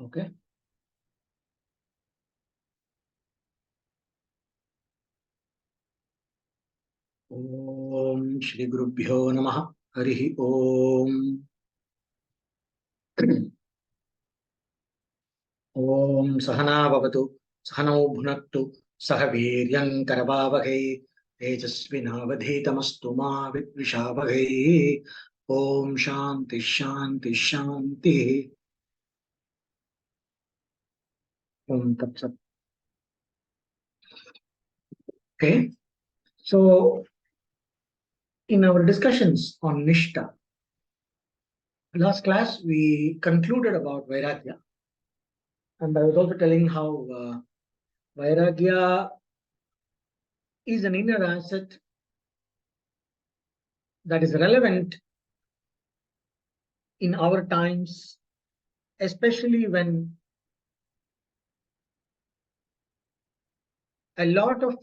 Okay. Om Shri Gurubhyo Namaha. Harihi Om. Om Sahana Bhavatu. Sahano Bhunaktu. Sahaviryam Karavavagai. Tejasvinavadhitamastu ma Vidvishavagahi. Om Shanti Shanti Shanti. Om Tat Sat. Okay. So, in our discussions on Nishta, last class we concluded about Vairagya. And I was also telling how Vairagya is an inner asset that is relevant in our times, especially when a lot of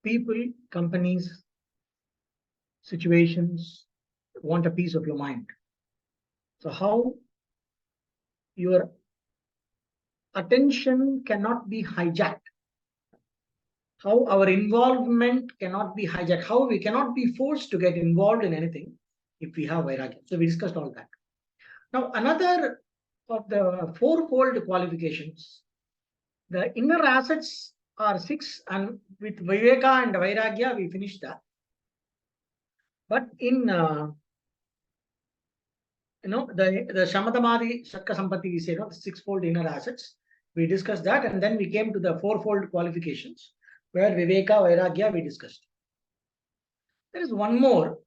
people, companies, situations want a piece of your mind. So how your attention cannot be hijacked, how our involvement cannot be hijacked, how we cannot be forced to get involved in anything if we have Vairagya. So we discussed all that. Now, another of the fourfold qualifications, the inner assets are 6, and with Viveka and Vairagya, we finished that. But in the Shamadamadi Shakka Sampati, we say, the 6-fold inner assets. We discussed that, and then we came to the 4-fold qualifications, where Viveka, Vairagya, we discussed. There is one more.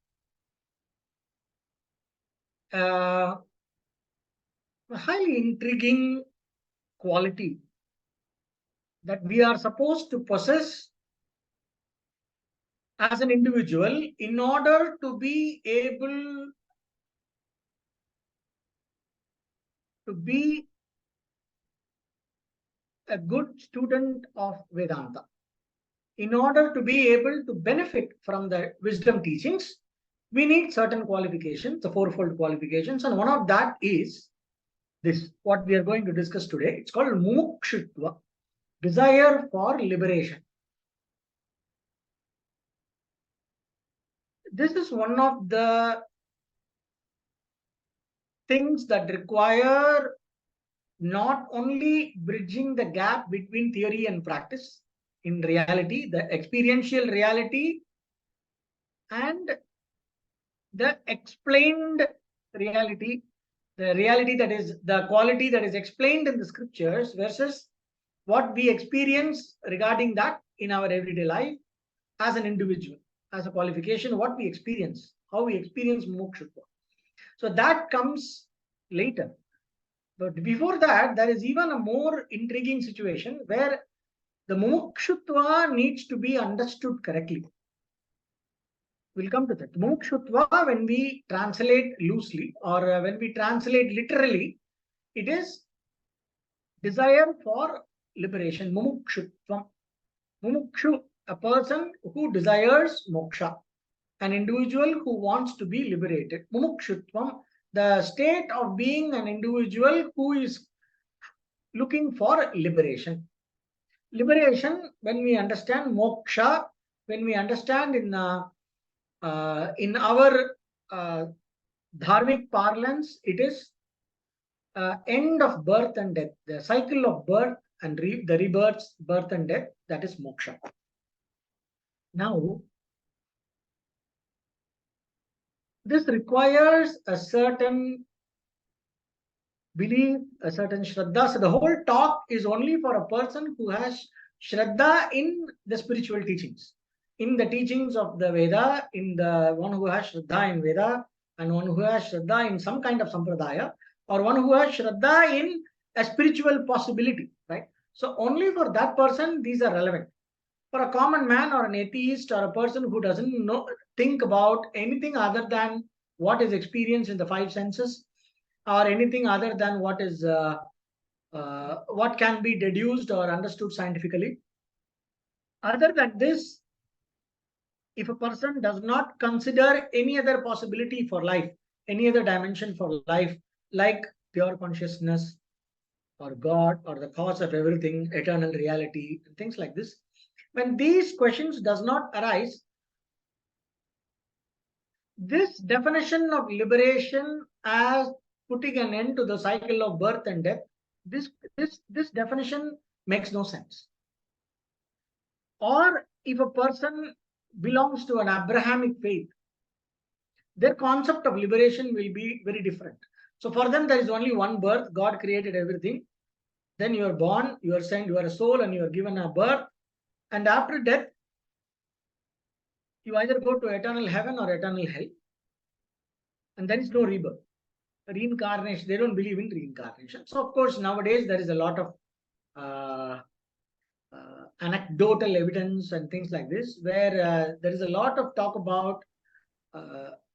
A highly intriguing quality that we are supposed to possess as an individual in order to be able to be a good student of Vedanta. In order to be able to benefit from the wisdom teachings, we need certain qualifications, the 4-fold qualifications, and one of that is this, what we are going to discuss today. It's called mumukshutva, desire for liberation. This is one of the things that require not only bridging the gap between theory and practice, in reality, the experiential reality and the explained reality, the reality that is the quality that is explained in the scriptures versus what we experience regarding that in our everyday life as an individual, as a qualification, what we experience, how we experience mumukshutva. So that comes later. But before that, there is even a more intriguing situation where the mumukshutva needs to be understood correctly. We'll come to that. Mumukshutva, when we translate loosely or when we translate literally, it is desire for liberation. Mumukshutvam. Mumukshu, a person who desires moksha, an individual who wants to be liberated. Mumukshutvam, the state of being an individual who is looking for liberation. Liberation, when we understand moksha, when we understand in our dharmic parlance, it is end of birth and death, the cycle of birth and the rebirths, birth and death, that is moksha. Now, this requires a certain belief, a certain shraddha. So the whole talk is only for a person who has shraddha in the spiritual teachings, in the teachings of the Veda, in the one who has shraddha in Veda, and one who has shraddha in some kind of sampradaya, or one who has shraddha in a spiritual possibility, right? So only for that person, these are relevant. For a common man or an atheist or a person who doesn't think about anything other than what is experienced in the 5 senses, or anything other than what is what can be deduced or understood scientifically. Other than this, if a person does not consider any other possibility for life, any other dimension for life, like pure consciousness, or God, or the cause of everything, eternal reality, and things like this. When these questions does not arise, this definition of liberation as putting an end to the cycle of birth and death, this definition makes no sense. Or if a person belongs to an Abrahamic faith, their concept of liberation will be very different. So for them, there is only one birth. God created everything. Then you are born, you are sent, you are a soul, and you are given a birth. And after death, you either go to eternal heaven or eternal hell. And there is no rebirth. Reincarnation, they don't believe in reincarnation. So of course, nowadays there is a lot of anecdotal evidence and things like this, where there is a lot of talk about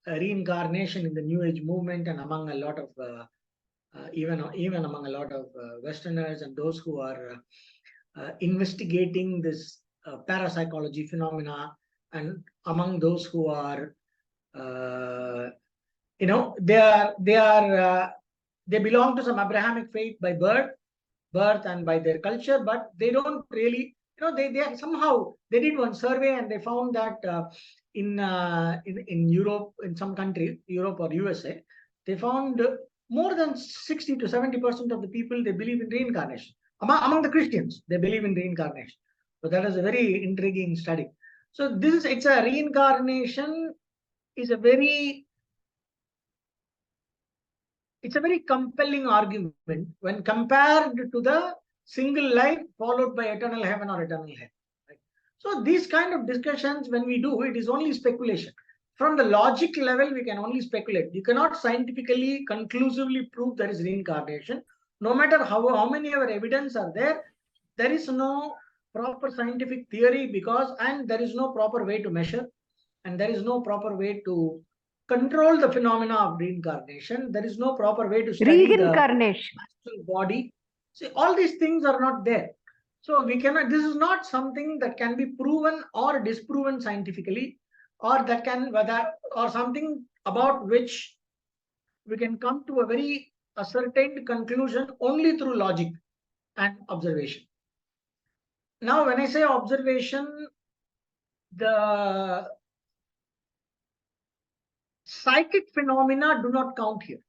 reincarnation in the New Age movement, and among a lot of even among a lot of Westerners and those who are investigating this parapsychology phenomena, and among those who are they belong to some Abrahamic faith by birth and by their culture, but they don't really, they somehow, they did one survey and they found that in Europe, in some countries, Europe or USA, they found more than 60 to 70% of the people, they believe in reincarnation. Among the Christians, they believe in reincarnation. So that is a very intriguing study. So it's a reincarnation is a very compelling argument when compared to the single life followed by eternal heaven or eternal hell. Right? So these kind of discussions, when we do, it is only speculation. From the logic level, we can only speculate. You cannot scientifically, conclusively prove there is reincarnation. No matter how many of our evidence are there, there is no proper scientific theory and there is no proper way to measure, and there is no proper way to control the phenomena of reincarnation. There is no proper way to study the astral body. See, all these things are not there. So we cannot, this is not something that can be proven or disproven scientifically, or or something about which we can come to a very ascertained conclusion only through logic and observation. Now, when I say observation, the psychic phenomena do not count here.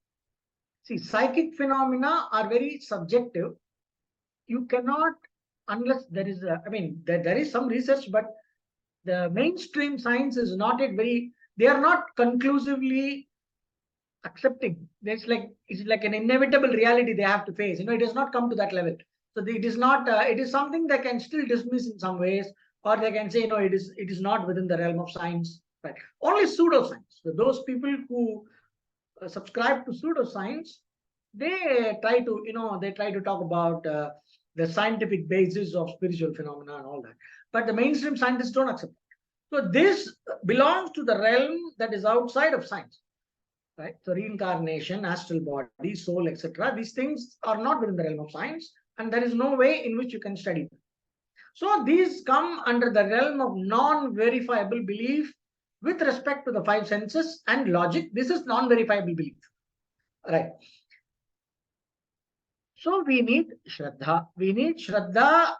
See, psychic phenomena are very subjective. You cannot, unless there is there is some research, but the mainstream science is not they are not conclusively accepting. It's like an inevitable reality they have to face. It does not come to that level. So it is not, it is something they can still dismiss in some ways, or they can say, it is not within the realm of science. Right? Only pseudoscience. So those people who subscribe to pseudoscience, they try to talk about the scientific basis of spiritual phenomena and all that. But the mainstream scientists don't accept it. So this belongs to the realm that is outside of science. Right? So reincarnation, astral body, soul, etc. These things are not within the realm of science, and there is no way in which you can study them. So these come under the realm of non-verifiable belief with respect to the five senses and logic. This is non-verifiable belief. Right. So we need Shraddha. We need Shraddha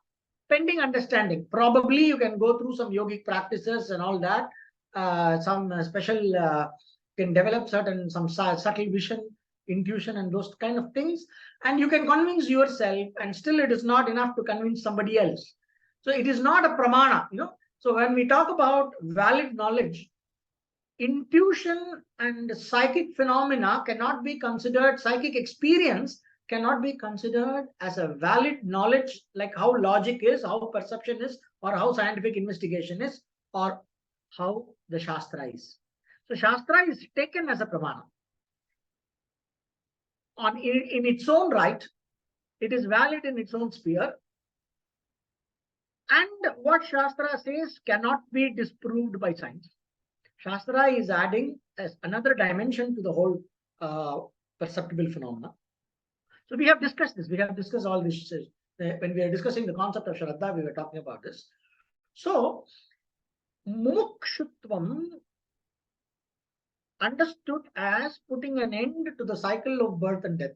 pending understanding. Probably you can go through some yogic practices and all that. Some special can develop some subtle vision, intuition, and those kind of things. And you can convince yourself, and still it is not enough to convince somebody else. So it is not a pramana, So when we talk about valid knowledge, intuition and psychic phenomena cannot be considered, psychic experience cannot be considered as a valid knowledge, like how logic is, how perception is, or how scientific investigation is, or how the Shastra is. So Shastra is taken as a pramana. In its own right, it is valid in its own sphere. And what Shastra says cannot be disproved by science. Shastra is adding as another dimension to the whole perceptible phenomena. So we have discussed this. We have discussed all this. When we are discussing the concept of Shraddha, we were talking about this. So, Mumukshutvam understood as putting an end to the cycle of birth and death.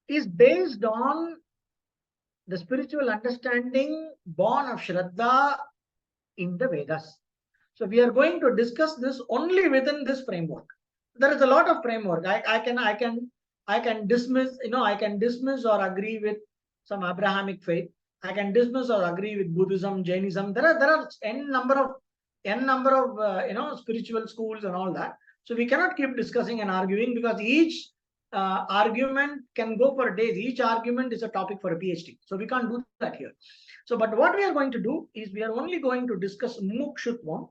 is based on the spiritual understanding born of Shraddha in the Vedas. So we are going to discuss this only within this framework. There is a lot of framework. I can dismiss, I can dismiss or agree with some Abrahamic faith. I can dismiss or agree with Buddhism, Jainism. There are n number of spiritual schools and all that. So we cannot keep discussing and arguing, because each argument can go for days. Each argument is a topic for a PhD. So we can't do that here. So, but what we are going to do is we are only going to discuss mumukshutvam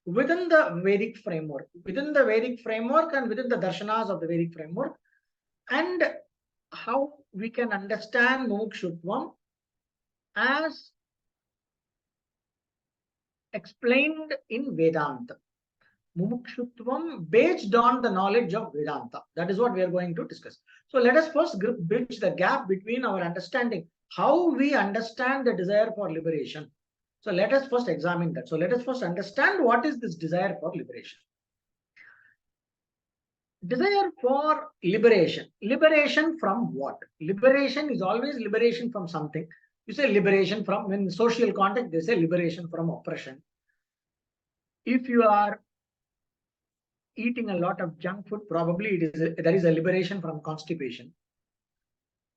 within the Vedic framework, and within the darshanas of the Vedic framework, and how we can understand mumukshutvam as explained in Vedanta. Mumukshutvam based on the knowledge of Vedanta. That is what we are going to discuss. So let us first bridge the gap between our understanding, how we understand the desire for liberation. So let us first examine that. So let us first understand what is this desire for liberation. Desire for liberation. Liberation from what? Liberation is always liberation from something. You say liberation from, in social context, they say liberation from oppression. If you are eating a lot of junk food, probably there is a liberation from constipation.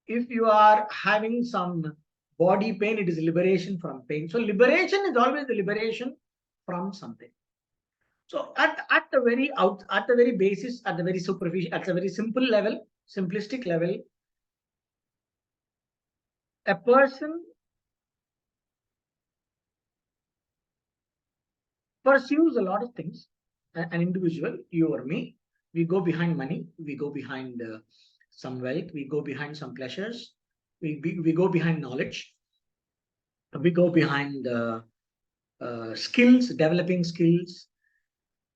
If you are having some body pain, it is liberation from pain. So liberation is always the liberation from something. So at the very basis, at the very superficial, at the very simple level, simplistic level, a person pursues a lot of things. An individual, you or me, we go behind money, we go behind some wealth, we go behind some pleasures, we go behind knowledge, we go behind skills, developing skills,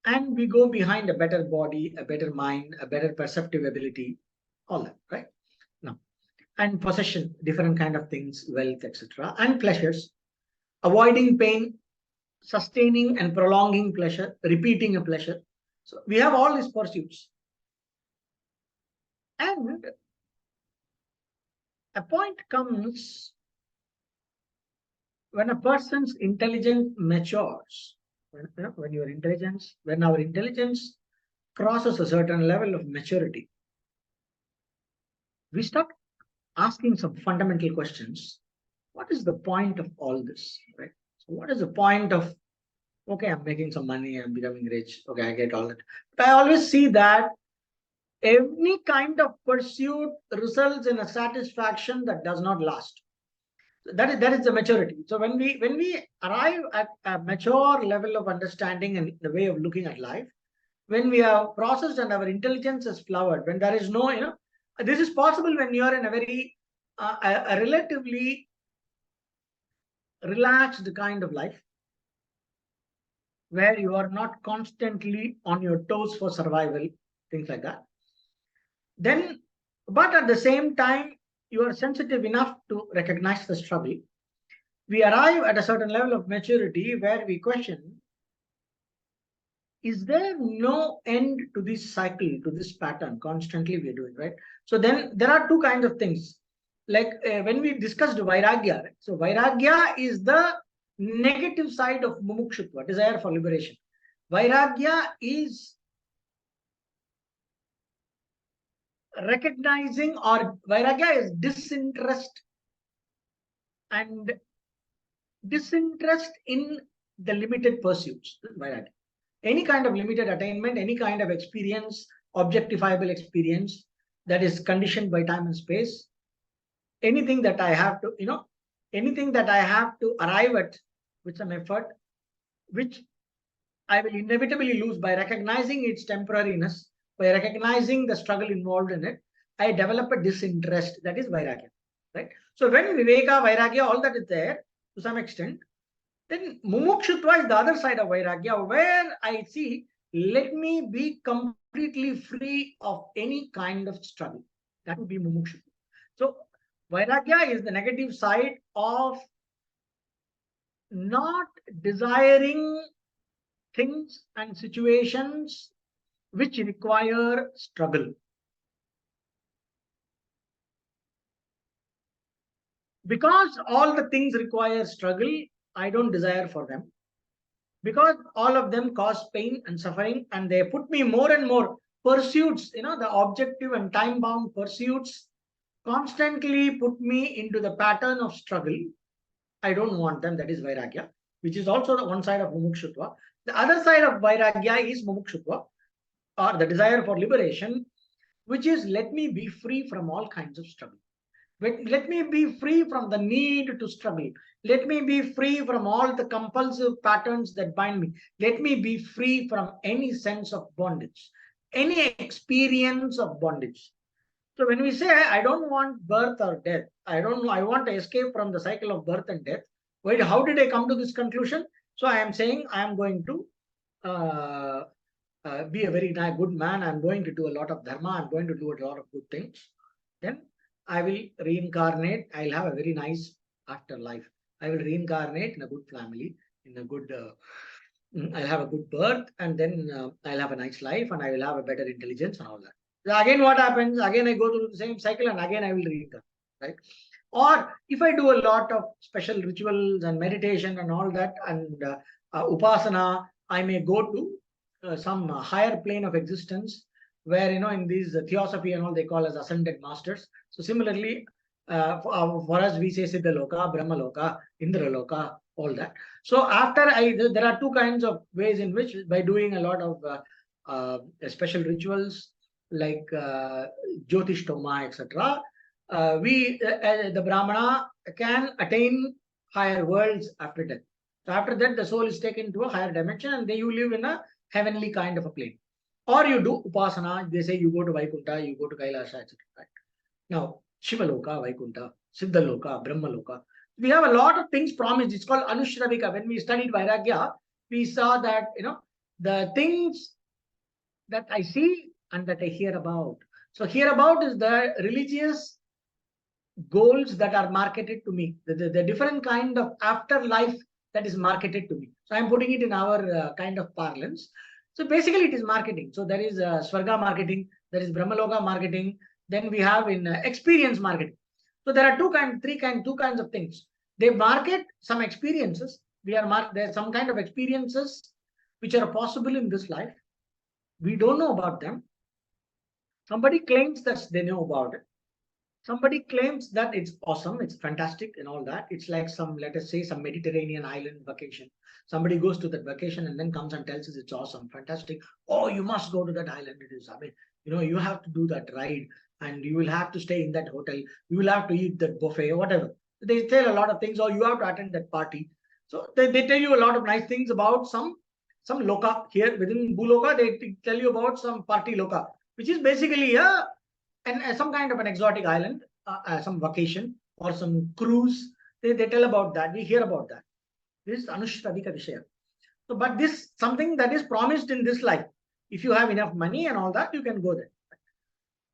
and we go behind a better body, a better mind, a better perceptive ability, all that, right? Now, and possession, different kind of things, wealth, etc., and pleasures, avoiding pain, sustaining and prolonging pleasure, repeating a pleasure. So we have all these pursuits. And a point comes when a person's intelligence matures. When our intelligence crosses a certain level of maturity, we start asking some fundamental questions. What is the point of all this, right? So what is the point of, okay, I'm making some money, I'm becoming rich, okay, I get all that. But I always see that any kind of pursuit results in a satisfaction that does not last. So that is the maturity. So when we arrive at a mature level of understanding and the way of looking at life, when we are processed and our intelligence is flowered, when there is no, this is possible when you are in a very a relatively relaxed kind of life, where you are not constantly on your toes for survival, things like that. Then, but at the same time, you are sensitive enough to recognize the struggle. We arrive at a certain level of maturity where we question, is there no end to this cycle, to this pattern constantly we're doing, right? So then there are two kinds of things. Like when we discussed Vairagya, right? So Vairagya is the negative side of mumukshutva, desire for liberation. Vairagya is recognizing, or Vairagya is disinterest, and disinterest in the limited pursuits. Vairagya. Any kind of limited attainment, any kind of experience, objectifiable experience that is conditioned by time and space, anything that I have to, anything that I have to arrive at with some effort, which I will inevitably lose by recognizing its temporariness, by recognizing the struggle involved in it, I develop a disinterest. That is Vairagya, right? So when Viveka, Vairagya, all that is there to some extent, then mumukshutva is the other side of Vairagya, where I see, let me be completely free of any kind of struggle. That would be mumukshutva. So Vairagya is the negative side of not desiring things and situations which require struggle. Because all the things require struggle, I don't desire for them. Because all of them cause pain and suffering, and they put me more and more pursuits, the objective and time bound pursuits constantly put me into the pattern of struggle. I don't want them. That is Vairagya, which is also the one side of Mumukshutva. The other side of Vairagya is Mumukshutva, or the desire for liberation, which is let me be free from all kinds of struggle. Let me be free from the need to struggle. Let me be free from all the compulsive patterns that bind me. Let me be free from any sense of bondage, any experience of bondage. So when we say, I don't want birth or death, I don't know, I want to escape from the cycle of birth and death. Wait, how did I come to this conclusion? So I am saying I am going to be a very good man. I'm going to do a lot of dharma. I'm going to do a lot of good things. Then I will reincarnate. I'll have a very nice afterlife. I will reincarnate in a good family, in a good, I'll have a good birth, and then I'll have a nice life, and I will have a better intelligence and all that. So again, what happens? Again, I go through the same cycle, and again, I will reincarnate, right? Or if I do a lot of special rituals and meditation and all that, and upasana, I may go to some higher plane of existence where, in these theosophy and all, they call as ascended masters. So similarly, for us, we say Siddhaloka, Brahmaloka, Indraloka, all that. So after there are two kinds of ways in which, by doing a lot of special rituals like Jyotishtoma, etc., the Brahmana can attain higher worlds after death. So after that, the soul is taken to a higher dimension, and then you live in a heavenly kind of a plane. Or you do upasana. They say you go to Vaikuntha, you go to Kailasha, etc. Now, Shivaloka, Vaikuntha, Siddhaloka, Brahmaloka. We have a lot of things promised. It's called Anushravika. When we studied Vairagya, we saw that, the things that I see and that I hear about. So hear about is the religious goals that are marketed to me, the different kind of afterlife that is marketed to me. So I'm putting it in our kind of parlance. So basically it is marketing. So there is Swarga marketing, there is Brahmaloka marketing, then we have in experience marketing. So there are two kinds of things. They market some experiences. There's some kind of experiences which are possible in this life. We don't know about them. Somebody claims that they know about it. Somebody claims that it's awesome, it's fantastic and all that. It's like some, let us say, some Mediterranean island vacation. Somebody goes to that vacation and then comes and tells us it's awesome, fantastic. Oh, you must go to that island. It is, you have to do that ride, and you will have to stay in that hotel. You will have to eat that buffet or whatever. They tell a lot of things, or you have to attend that party. So they tell you a lot of nice things about some loka. Here within Bhuloka, they tell you about some party loka, which is basically some kind of an exotic island, some vacation or some cruise. They tell about that. We hear about that. This is Anushravika Vishaya. So, but this something that is promised in this life. If you have enough money and all that, you can go there.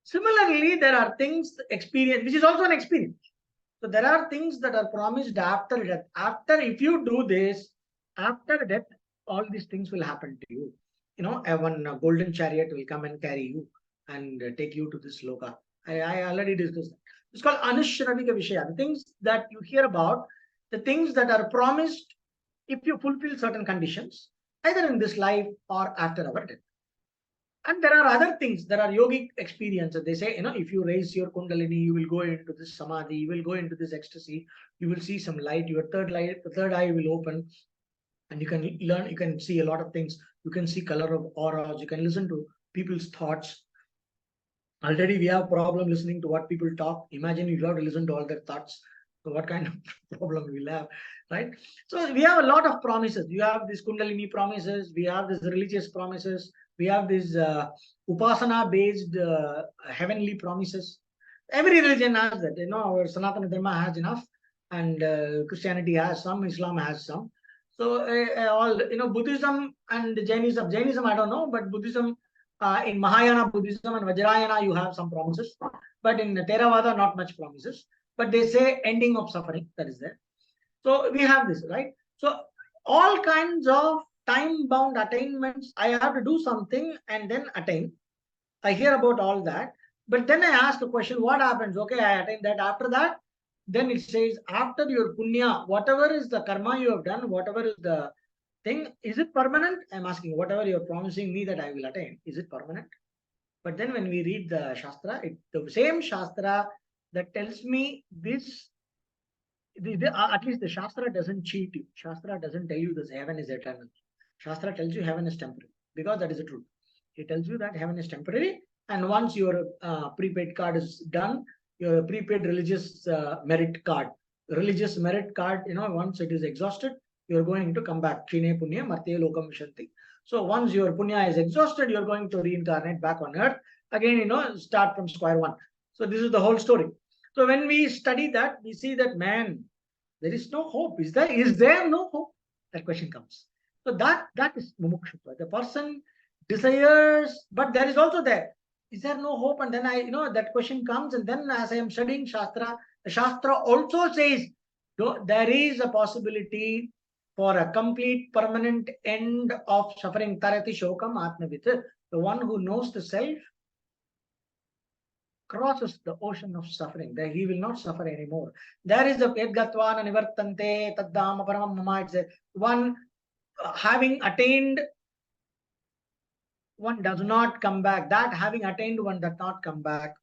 Similarly, there are things, experience, which is also an experience. So there are things that are promised after death. If you do this, after death, all these things will happen to you. One golden chariot will come and carry you and take you to this loka. I already discussed that. It's called Anushravika Vishaya. The things that you hear about, the things that are promised if you fulfill certain conditions, either in this life or after our death. And there are other things. There are yogic experiences. They say, if you raise your kundalini, you will go into this samadhi, you will go into this ecstasy, you will see some light, your third eye will open, and you can learn, you can see a lot of things. You can see color of auras, you can listen to people's thoughts. Already we have problem listening to what people talk. Imagine if you have to listen to all their thoughts. So what kind of problem we'll have, right? So we have a lot of promises. You have these Kundalini promises. We have these religious promises. We have these Upasana-based heavenly promises. Every religion has that. Our Sanatana Dharma has enough, and Christianity has some, Islam has some. So all, Buddhism and Jainism. Jainism, I don't know, but Buddhism, in Mahayana Buddhism and Vajrayana, you have some promises, but in Theravada, not much promises. But they say ending of suffering, that is there. So we have this, right? So all kinds of time-bound attainments. I have to do something and then attain. I hear about all that, but then I ask the question: what happens? Okay, I attain that. After that, then it says, after your punya, whatever is the karma you have done, whatever is the thing, is it permanent? I'm asking, whatever you're promising me that I will attain, is it permanent? But then when we read the Shastra, the same Shastra that tells me this, at least the Shastra doesn't cheat you. Shastra doesn't tell you this heaven is eternal. Shastra tells you heaven is temporary, because that is the truth. It tells you that heaven is temporary, and once your prepaid card is done, your prepaid religious merit card, once it is exhausted, you're going to come back. Kshine punya martya lokam vishanti. So once your punya is exhausted, you're going to reincarnate back on earth. Again, start from square one. So this is the whole story. So when we study that, we see that, man, there is no hope. Is there no hope? That question comes. So that is mumukshutva. The person desires, but there is also there. Is there no hope? And then that question comes, and then as I am studying Shastra, the Shastra also says there is a possibility for a complete permanent end of suffering. Tarati shokam atmavit. The one who knows the self crosses the ocean of suffering, that he will not suffer anymore. There is a Yadgatwana Nivartante Taddama Paramam Mama. It's one having attained, one does not come back. That having attained, one does not come back.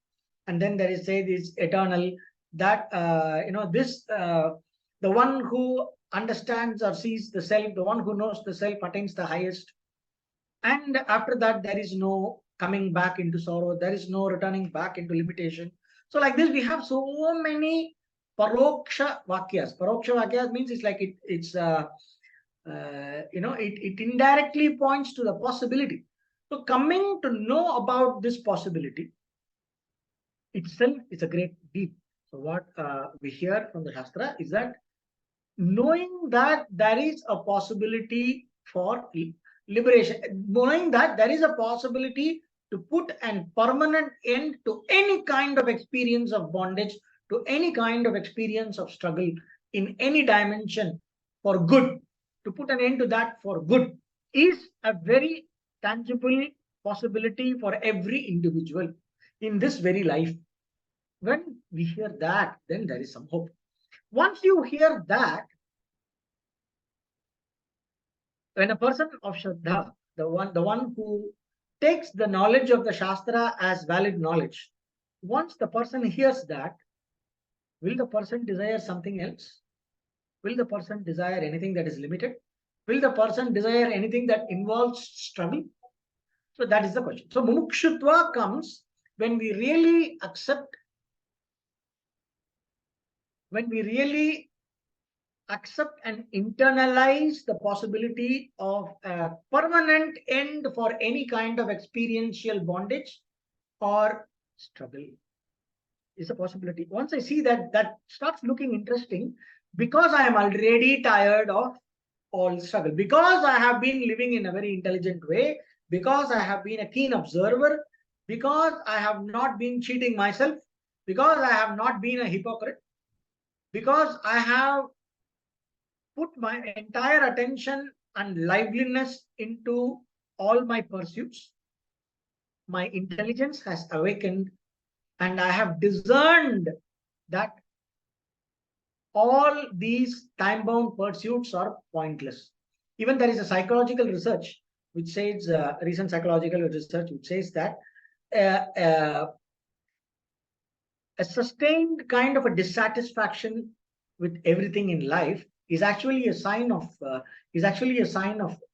And then there is this eternal, that the one who understands or sees the self, the one who knows the self attains the highest. And after that, there is no coming back into sorrow. There is no returning back into limitation. So like this, we have so many paroksha vakyas. Paroksha vakyas means it's like it indirectly points to the possibility. So coming to know about this possibility itself is a great deed. So what we hear from the Shastra is that knowing that there is a possibility for liberation, knowing that there is a possibility to put an permanent end to any kind of experience of bondage, to any kind of experience of struggle in any dimension for good, to put an end to that for good, is a very tangible possibility for every individual in this very life. When we hear that, then there is some hope. Once you hear that, when a person of Shraddha, the one who takes the knowledge of the Shastra as valid knowledge, once the person hears that, will the person desire something else? Will the person desire anything that is limited? Will the person desire anything that involves struggle? So that is the question. So mumukshutva comes when we really accept, and internalize the possibility of a permanent end for any kind of experiential bondage or struggle. Is a possibility. Once I see that, that starts looking interesting, because I am already tired of all struggle, because I have been living in a very intelligent way, because I have been a keen observer, because I have not been cheating myself, because I have not been a hypocrite, because I have put my entire attention and liveliness into all my pursuits, my intelligence has awakened, and I have discerned that all these time-bound pursuits are pointless. Even there is a psychological research which says, recent psychological research which says that a sustained kind of a dissatisfaction with everything in life is actually a sign of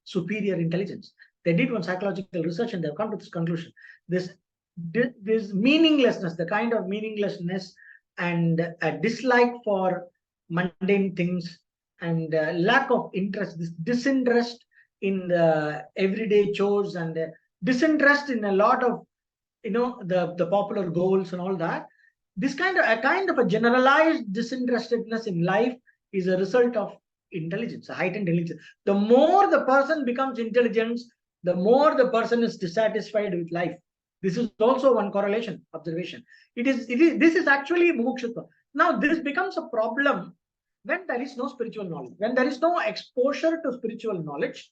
superior intelligence. They did one psychological research and they've come to this conclusion. This meaninglessness, the kind of meaninglessness and a dislike for mundane things and lack of interest, this disinterest in the everyday chores and disinterest in a lot of the popular goals and all that. This kind of a generalized disinterestedness in life is a result of intelligence, a heightened intelligence. The more the person becomes intelligent, the more the person is dissatisfied with life. This is also one correlation, observation. This is actually mumukshutva. Now, this becomes a problem when there is no spiritual knowledge, when there is no exposure to spiritual knowledge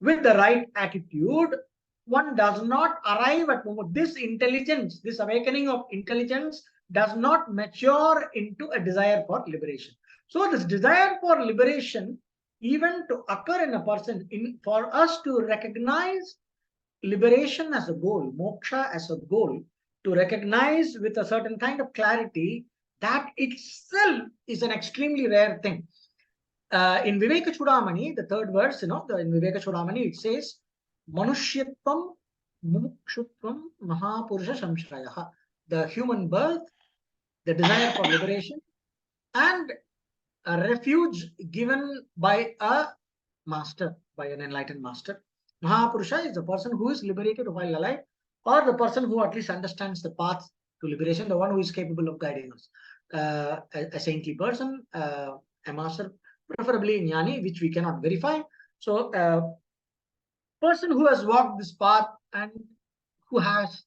with the right attitude. One does not arrive at this intelligence, this awakening of intelligence does not mature into a desire for liberation. So this desire for liberation, even to occur in a person, for us to recognize liberation as a goal, moksha as a goal, to recognize with a certain kind of clarity, that itself is an extremely rare thing. In Viveka Chudamani, the third verse, in Viveka Chudamani, it says, Manushyatvam Mumukshutvam Mahapurusha Samshrayaha. The human birth, the desire for liberation, and a refuge given by a master, by an enlightened master. Mahapurusha is the person who is liberated while alive, or the person who at least understands the path to liberation, the one who is capable of guiding us. A saintly person, a master, preferably jnani, which we cannot verify. So, person who has walked this path and who has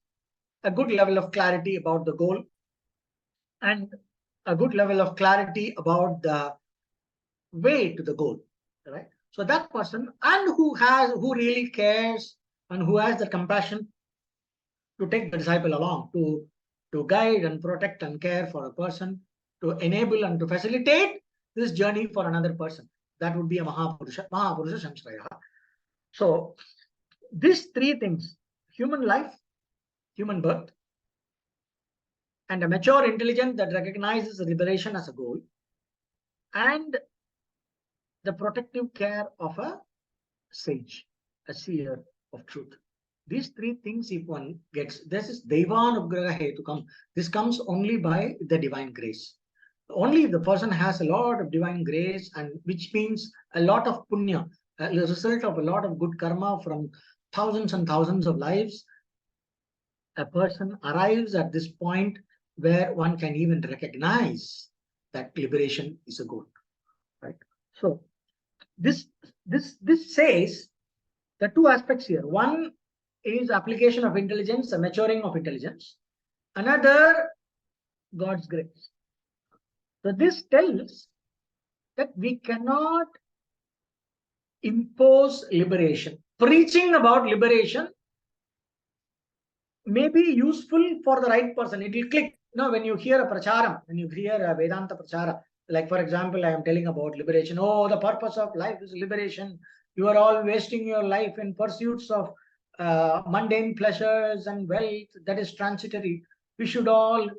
a good level of clarity about the goal and a good level of clarity about the way to the goal, right? So that person, and who really cares and who has the compassion to take the disciple along, to guide and protect and care for a person, to enable and to facilitate this journey for another person. That would be a Mahapurusha Samshraya. So these three things: human life, human birth, and a mature intelligence that recognizes liberation as a goal, and the protective care of a sage, a seer of truth. These three things, if one gets, this is Devanugraha Hetukam. This comes only by the divine grace. Only if the person has a lot of divine grace, and which means a lot of punya, a result of a lot of good karma from thousands and thousands of lives, a person arrives at this point where one can even recognize that liberation is a goal, right? So this says the two aspects here. One is application of intelligence, a maturing of intelligence. Another, God's grace. So this tells that we cannot impose liberation. Preaching about liberation may be useful for the right person. It will click. When you hear a pracharam, when you hear a Vedanta prachara, like for example, I am telling about liberation. Oh, the purpose of life is liberation. You are all wasting your life in pursuits of mundane pleasures and wealth that is transitory. We should all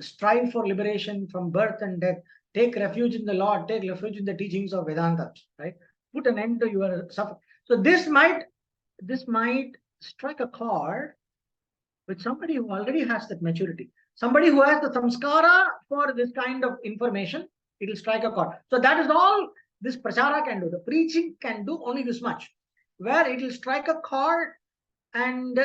strive for liberation from birth and death. Take refuge in the Lord. Take refuge in the teachings of Vedanta. Right? Put an end to your suffering. So this might strike a chord with somebody who already has that maturity. Somebody who has the samskara for this kind of information, it will strike a chord. So that is all this prachara can do. The preaching can do only this much, where it will strike a chord and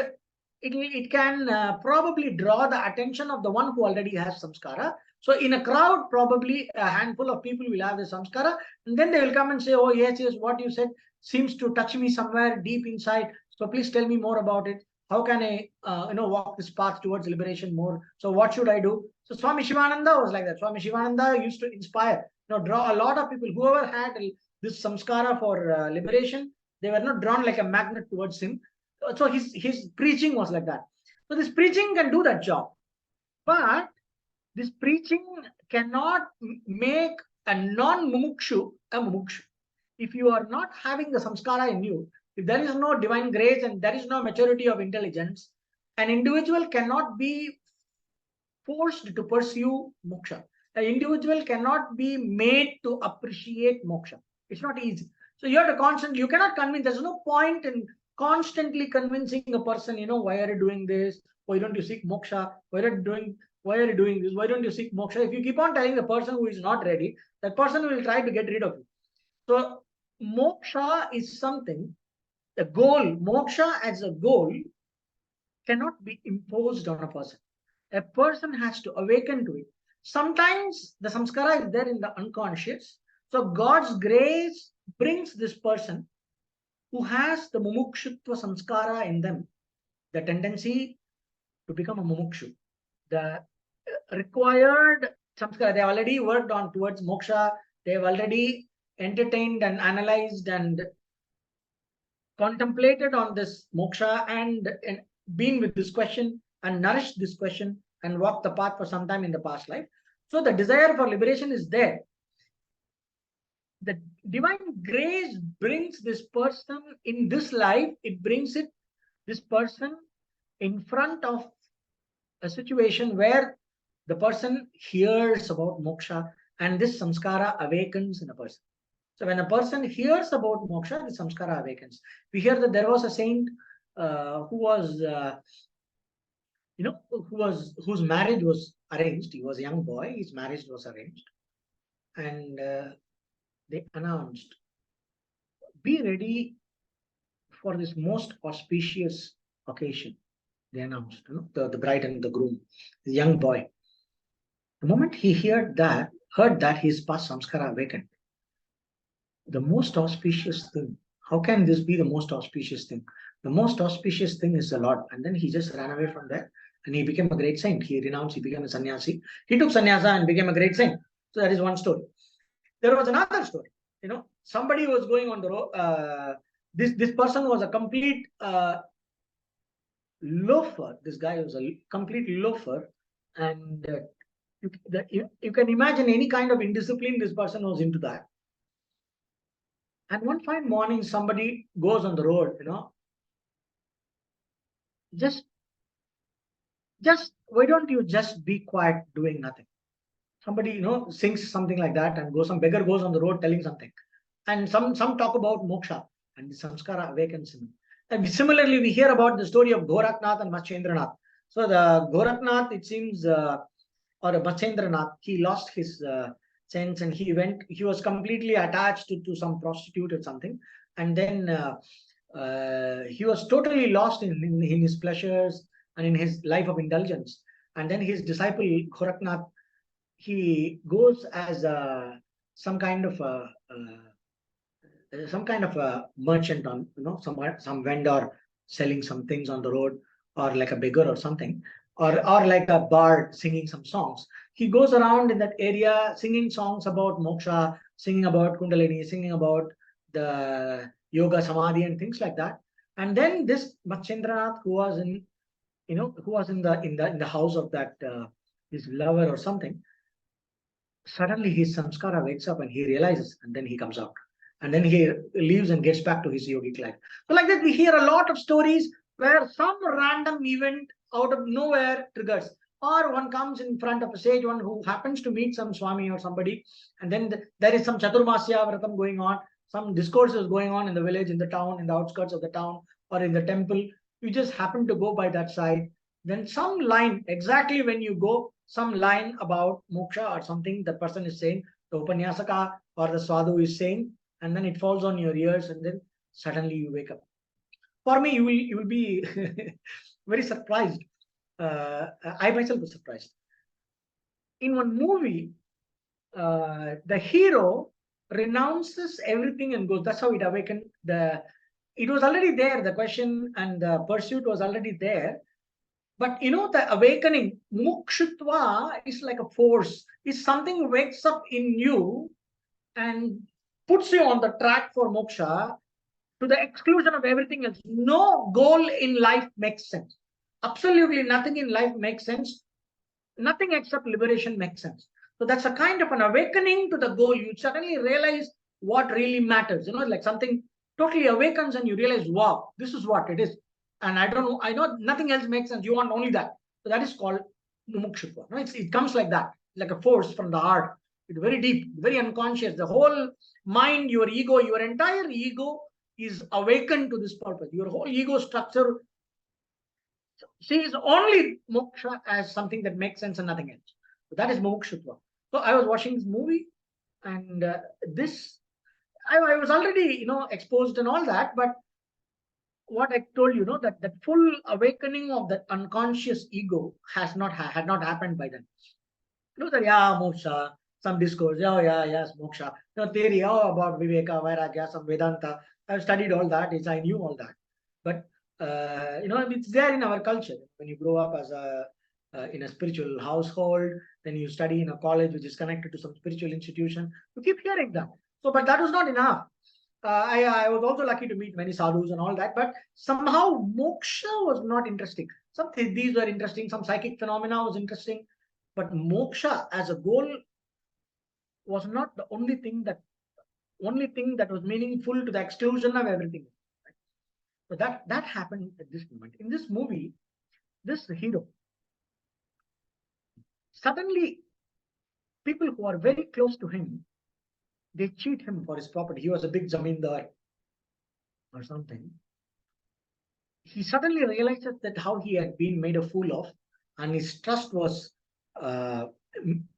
it can probably draw the attention of the one who already has samskara. So in a crowd, probably a handful of people will have the samskara, and then they will come and say, oh yes, what you said seems to touch me somewhere deep inside. So please tell me more about it. How can I walk this path towards liberation more? So what should I do? So Swami Shivananda was like that. Swami Shivananda used to inspire, draw a lot of people. Whoever had this samskara for liberation, they were not drawn like a magnet towards him. So his preaching was like that. So this preaching can do that job, but this preaching cannot make a non-mumukshu a mumukshu. If you are not having the samskara in you, if there is no divine grace and there is no maturity of intelligence, an individual cannot be forced to pursue moksha. An individual cannot be made to appreciate moksha. It's not easy. So you have to you cannot convince. There's no point in constantly convincing a person, why are you doing this? Why don't you seek moksha? Why are you doing this? Why don't you seek moksha? If you keep on telling the person who is not ready, that person will try to get rid of you. So moksha is something, the goal, moksha as a goal cannot be imposed on a person. A person has to awaken to it. Sometimes the samskara is there in the unconscious. So God's grace brings this person who has the mumukshutva samskara in them, the tendency to become a mumukshu, the required samskara. They have already worked on towards moksha. They have already entertained and analyzed and contemplated on this moksha and been with this question and nourished this question and walked the path for some time in the past life. So the desire for liberation is there. The divine grace brings this person in this life, it brings this person in front of a situation where the person hears about moksha and this samskara awakens in a person. So when a person hears about moksha, the samskara awakens. We hear that there was a saint who was, whose marriage was arranged. He was a young boy. His marriage was arranged, and they announced, "Be ready for this most auspicious occasion." They announced, the bride and the groom, the young boy. The moment he heard that, his past samskara awakened. The most auspicious thing. How can this be the most auspicious thing? The most auspicious thing is the Lord. And then he just ran away from there and he became a great saint. He renounced, he became a sannyasi. He took sannyasa and became a great saint. So that is one story. There was another story. Somebody was going on the road. This person was a complete loafer. This guy was a complete loafer. And you can imagine any kind of indiscipline, this person was into that. And one fine morning, somebody goes on the road, just why don't you just be quiet doing nothing? Somebody, sings something like that and some beggar goes on the road telling something. And some talk about moksha and the samskara awakens him. And similarly, we hear about the story of Goraknath and Matsyendranath. So the Goraknath, it seems, or Matsyendranath, he lost his sense and he was completely attached to some prostitute or something. And then he was totally lost in his pleasures and in his life of indulgence. And then his disciple Goraknath, he goes as some kind of a merchant on, some vendor selling some things on the road, or like a beggar or something, or like a bard singing some songs. He goes around in that area singing songs about moksha, singing about kundalini, singing about the yoga samadhi and things like that. And then this Matsyendranath, who was in the house of that his lover or something, suddenly his samskara wakes up and he realizes, and then he comes out. And then he leaves and gets back to his yogic life. So like that, we hear a lot of stories where some random event out of nowhere triggers. Or one comes in front of a sage, one who happens to meet some Swami or somebody, and then there is some Chaturmasya Vratam going on, some discourses going on in the village, in the town, in the outskirts of the town, or in the temple. You just happen to go by that side. Then some line, exactly when you go, some line about moksha or something the person is saying, the upanyasaka or the sadhu is saying, and then it falls on your ears, and then suddenly you wake up. For me, you will be very surprised. I myself was surprised. In one movie, the hero renounces everything and goes. That's how it awakened. It was already there. The question and the pursuit was already there. But the awakening, mukshutva, is like a force. It's something wakes up in you and puts you on the track for moksha to the exclusion of everything else. No goal in life makes sense. Absolutely nothing in life makes sense. Nothing except liberation makes sense. So that's a kind of an awakening to the goal. You suddenly realize what really matters. Like something totally awakens and you realize, wow, this is what it is. And I know nothing else makes sense. You want only that. So that is called mumukshutva. It comes like that, like a force from the heart. It's very deep, very unconscious. The whole mind, your ego, your entire ego is awakened to this purpose. Your whole ego structure sees only moksha as something that makes sense and nothing else. So that is mumukshutva. So I was watching this movie, and I was already exposed and all that, but what I told you, that full awakening of that unconscious ego had not happened by then. That moksha, some discourse, yes, moksha, theory, about viveka, vairagya, some Vedanta. I've studied all that. I knew all that, but it's there in our culture. When you grow up as in a spiritual household, then you study in a college which is connected to some spiritual institution, you keep hearing that. So, but that was not enough. I was also lucky to meet many sadhus and all that, but somehow moksha was not interesting. Some these were interesting, some psychic phenomena was interesting, but moksha as a goal was not the only thing that was meaningful to the exclusion of everything. Right? So that happened at this moment. In this movie, this hero, suddenly people who are very close to him, they cheat him for his property. He was a big zamindar or something. He suddenly realizes that how he had been made a fool of, and his trust was uh,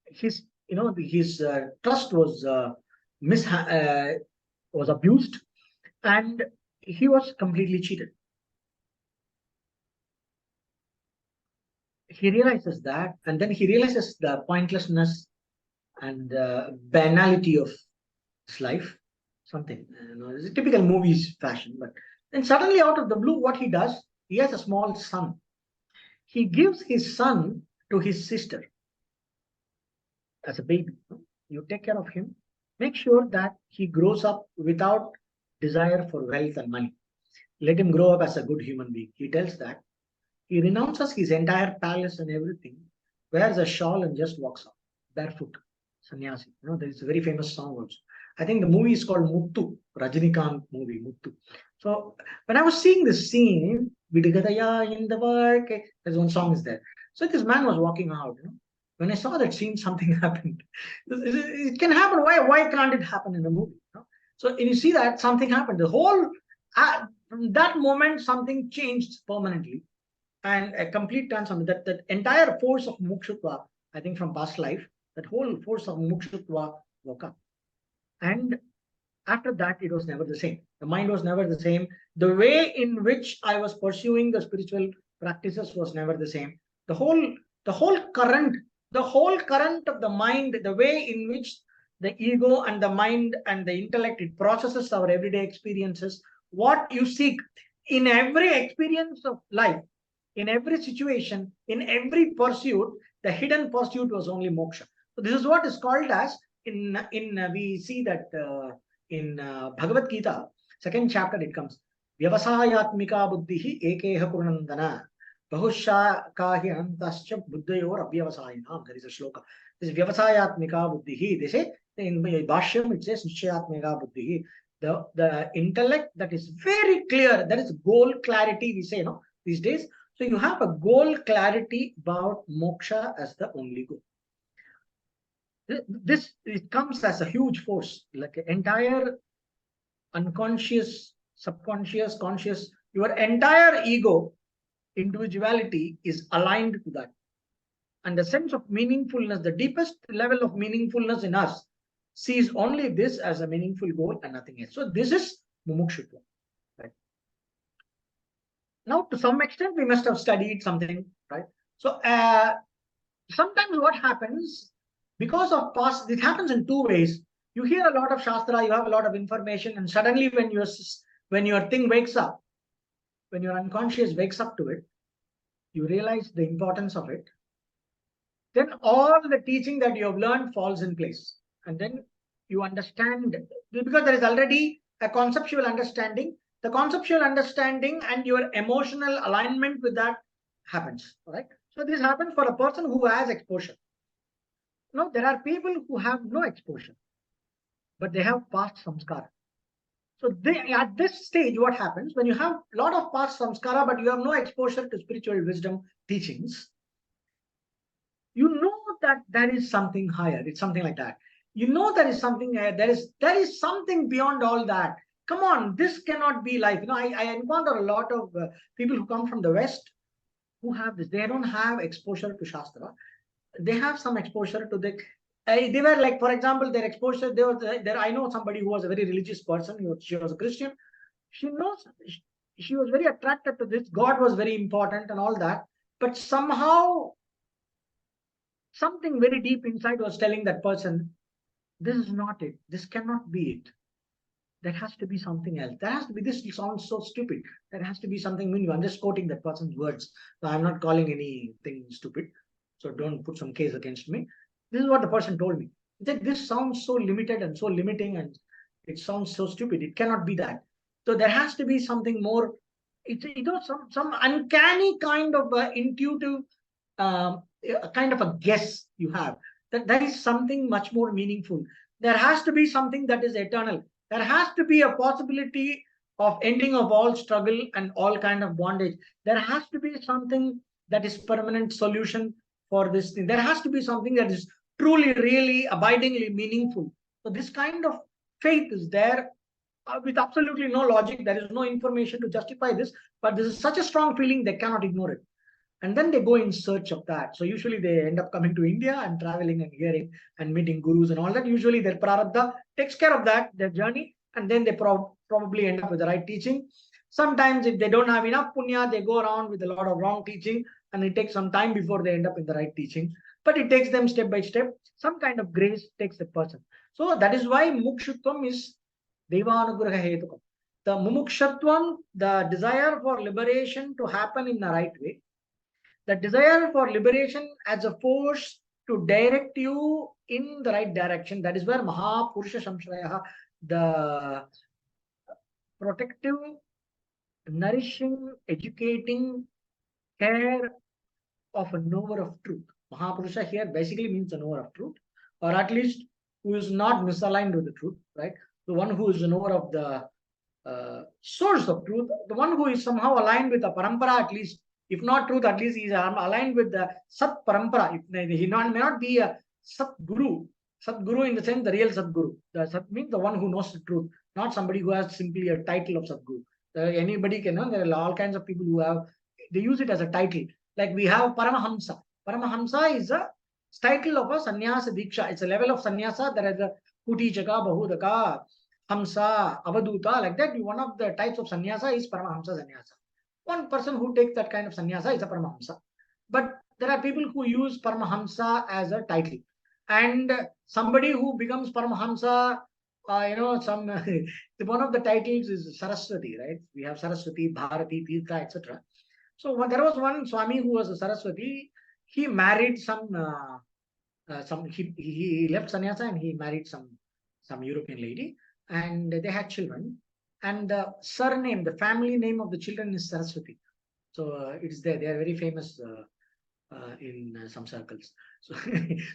his trust was was abused, and he was completely cheated. He realizes that, and then he realizes the pointlessness and banality of his life. Something, it's a typical movies fashion. But then suddenly, out of the blue, what he does, he has a small son. He gives his son to his sister as a baby. You take care of him. Make sure that he grows up without desire for wealth and money. Let him grow up as a good human being. He tells that. He renounces his entire palace and everything, wears a shawl and just walks out barefoot. Sannyasi. There is a very famous song also. I think the movie is called Muttu, Rajinikanth movie, Muttu. So when I was seeing this scene, Vidigadaya in the work, there's one song is there. So this man was walking out. When I saw that scene, something happened. It can happen. Why can't it happen in a movie? So you see that something happened. The whole from that moment, something changed permanently, and a complete transformation. That entire force of mukshutva, I think from past life, that whole force of mukshutva woke up. And after that, it was never the same. The mind was never the same. The way in which I was pursuing the spiritual practices was never the same. The whole current of the mind, the way in which the ego and the mind and the intellect, it processes our everyday experiences, what you seek in every experience of life, in every situation, in every pursuit, the hidden pursuit was only moksha. So this is what is called as we see that in Bhagavad Gita, second chapter, it comes Vyavasayatmika buddhihi ekeha purnandana bahusha kahi antascha buddhayor abhyavasayinam. There is a shloka. This Vyavasayatmika buddhihi. They say in Bhashyam it says Nishayatmika buddhihi. The intellect that is very clear, that is goal clarity, we say these days. So you have a goal clarity about moksha as the only goal. It comes as a huge force, like an entire unconscious, subconscious, conscious, your entire ego, individuality is aligned to that. And the sense of meaningfulness, the deepest level of meaningfulness in us, sees only this as a meaningful goal and nothing else. So this is mumukshutva. Right? Now, to some extent, we must have studied something, right? So sometimes what happens, because of past, it happens in two ways. You hear a lot of shastra, you have a lot of information, and suddenly when your thing wakes up, when your unconscious wakes up to it, you realize the importance of it. Then all the teaching that you have learned falls in place. And then you understand, because there is already a conceptual understanding. The conceptual understanding and your emotional alignment with that happens. Right? So this happens for a person who has exposure. No, there are people who have no exposure, but they have past samskara. So at this stage, what happens when you have a lot of past samskara, but you have no exposure to spiritual wisdom teachings, you know that there is something higher. It's something like that. You know there is something higher. There is something beyond all that. Come on, this cannot be life. I encounter a lot of people who come from the West who have this. They don't have exposure to Shastra. They have some exposure to the. They were like, for example, their exposure. There. I know somebody who was a very religious person. She was a Christian. She knows. She was very attracted to this. God was very important and all that. But somehow, something very deep inside was telling that person, "This is not it. This cannot be it. There has to be something else. There has to be." This sounds so stupid. There has to be something new. I'm just quoting that person's words. So I'm not calling anything stupid. So don't put some case against me. This is what the person told me. He said, "This sounds so limited and so limiting, and It sounds so stupid. It cannot be that. So there has to be something more. It's some uncanny kind of intuitive kind of a guess you have, that there is something much more meaningful. There has to be something that is eternal. There has to be a possibility of ending of all struggle and all kind of bondage. There has to be something that is permanent solution for this thing. There has to be something that is truly, really, abidingly meaningful. So this kind of faith is there with absolutely no logic. There is no information to justify this, but this is such a strong feeling they cannot ignore it. And then they go in search of that. So usually they end up coming to India and traveling and hearing and meeting gurus and all that. Usually their prarabdha takes care of that, their journey, and then they probably end up with the right teaching. Sometimes if they don't have enough punya, they go around with a lot of wrong teaching, and it takes some time before they end up in the right teaching. But it takes them step by step. Some kind of grace takes the person. So that is why mukshutvam is devanugraha hetukam. The mumukshatvam, the desire for liberation to happen in the right way, the desire for liberation as a force to direct you in the right direction. That is where Mahapurusha Samshraya, the protective, nourishing, educating care of a knower of truth. Mahapurusha here basically means a knower of truth, or at least who is not misaligned with the truth, right? The one who is a knower of the source of truth, the one who is somehow aligned with the parampara, at least. If not truth, at least he is aligned with the Sat Parampara. He may not be a Sat Guru. Sat Guru in the sense, the real Sat Guru. The Sat means the one who knows the truth, not somebody who has simply a title of Sat Guru. Anybody can know. There are all kinds of people who have, they use it as a title. Like we have Paramahamsa. Paramahamsa is a title of a sannyasa diksha. It's a level of sannyasa. There is a Kuticaka, Bahudaka, Hamsa, Avaduta, like that. One of the types of sannyasa is Paramahamsa sannyasa. One person who takes that kind of sannyasa is a Paramahamsa. But there are people who use Paramahamsa as a title. And somebody who becomes Paramahamsa, one of the titles is Saraswati, right? We have Saraswati, Bharati, Tirtha, etc. So there was one Swami who was a Saraswati. He married he left sannyasa and he married some European lady, and they had children. And the surname, the family name of the children is Saraswati. So it's there. They are very famous in some circles. So,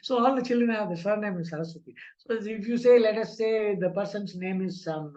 so all the children have the surname is Saraswati. So if you say, let us say the person's name is some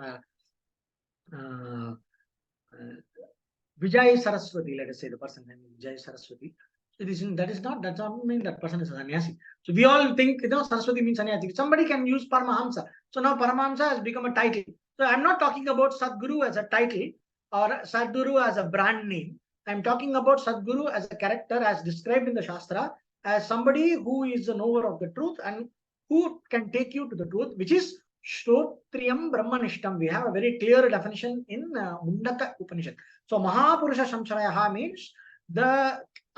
Vijay Saraswati, let us say the person's name is Vijay Saraswati. So does not mean that person is a sannyasi. So we all think, Saraswati means sannyasi. Somebody can use Paramahamsa. So now Paramahamsa has become a title. So I'm not talking about Sadguru as a title or Sadguru as a brand name. I'm talking about Sadguru as a character as described in the Shastra, as somebody who is a knower of the truth and who can take you to the truth, which is Shrotriyam Brahmanishtam. We have a very clear definition in Mundaka Upanishad. So Mahapurusha Samshraya means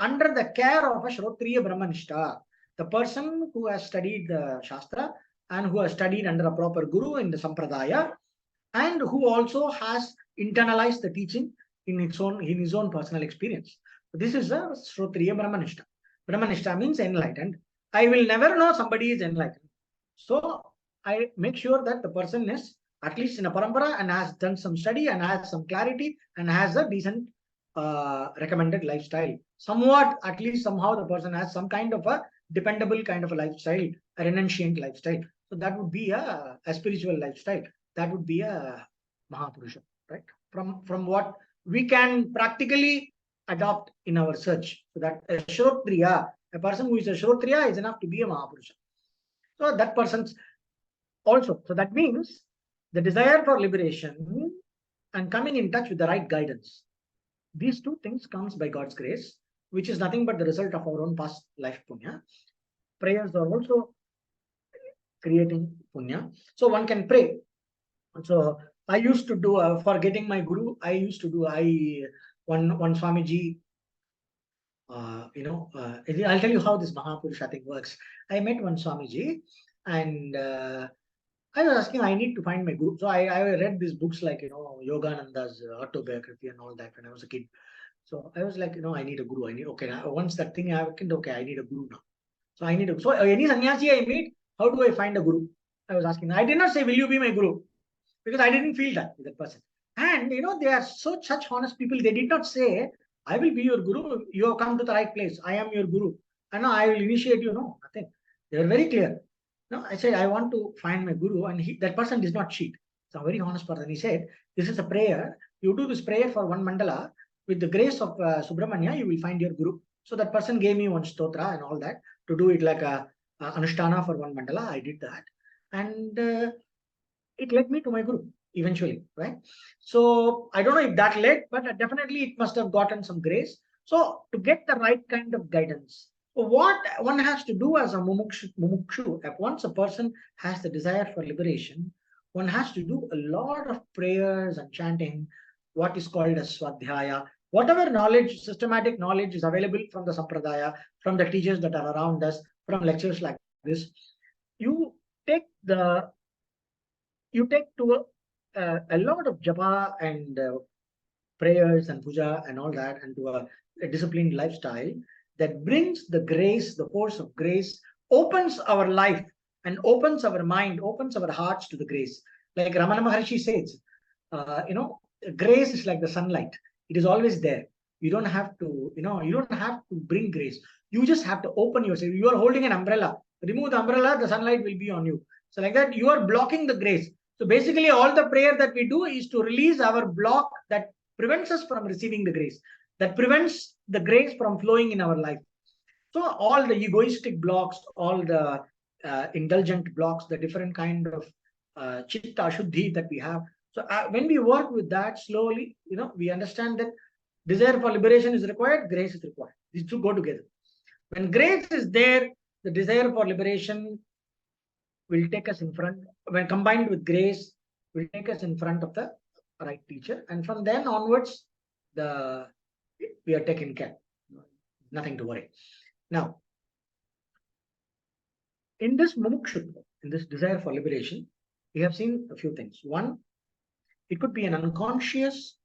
under the care of a Shrotriya Brahmanishta, the person who has studied the Shastra and who has studied under a proper guru in the Sampradaya, and who also has internalized the teaching in his own personal experience. So this is a Shrotriya Brahmanishta. Brahmanishta means enlightened. I will never know somebody is enlightened. So I make sure that the person is at least in a parampara and has done some study and has some clarity and has a decent recommended lifestyle. Somewhat, at least somehow the person has some kind of a dependable kind of a lifestyle, a renunciant lifestyle. So that would be a spiritual lifestyle. That would be a Mahapurusha, right? From what we can practically adopt in our search. So that a Shrotriya, a person who is a Shrotriya is enough to be a Mahapurusha. So that person's also. So that means the desire for liberation and coming in touch with the right guidance. These two things comes by God's grace, which is nothing but the result of our own past life punya. Prayers are also creating punya. So one can pray. So I used to do for getting my guru. I used to do one Swamiji. I'll tell you how this Mahapurusha thing works. I met one Swamiji, and I was asking, I need to find my guru. So I read these books like Yogananda's autobiography and all that when I was a kid. So I was like, I need a guru. Once that thing happened, okay, I need a guru now. So I need a. So any sannyasi I meet, how do I find a guru? I was asking. I did not say, will you be my guru? because I didn't feel that with that person. And they are such honest people. They did not say, I will be your guru. You have come to the right place. I am your guru. And no, I will initiate you. No, nothing. They were very clear. No, I said, I want to find my guru. And that person does not cheat. It's a very honest person. He said, this is a prayer. You do this prayer for one mandala. With the grace of Subramanya, you will find your guru. So that person gave me one stotra and all that to do it like a anushtana for one mandala. I did that. And it led me to my guru eventually, right? So I don't know if that led, but definitely it must have gotten some grace. So to get the right kind of guidance, what one has to do as a mumukshu, once a person has the desire for liberation, one has to do a lot of prayers and chanting, what is called as swadhyaya. Whatever knowledge, systematic knowledge is available from the sampradaya, from the teachers that are around us, from lectures like this, you take to a lot of japa and prayers and puja and all that, and to a disciplined lifestyle that brings the grace, the force of grace, opens our life and opens our mind, opens our hearts to the grace. Like Ramana Maharshi says, grace is like the sunlight. It is always there. You don't have to, you don't have to bring grace. You just have to open yourself. You are holding an umbrella. Remove the umbrella, the sunlight will be on you. So like that, you are blocking the grace. So basically, all the prayer that we do is to release our block that prevents us from receiving the grace, that prevents the grace from flowing in our life. So all the egoistic blocks, all the indulgent blocks, the different kind of chitta shuddhi that we have. So when we work with that slowly, we understand that desire for liberation is required, grace is required. These two go together. When grace is there, the desire for liberation will take us in front. When combined with grace, will take us in front of the right teacher. And from then onwards, we are taken care. Nothing to worry. Now, in this mumukshutva, in this desire for liberation, we have seen a few things. One, it could be an unconscious,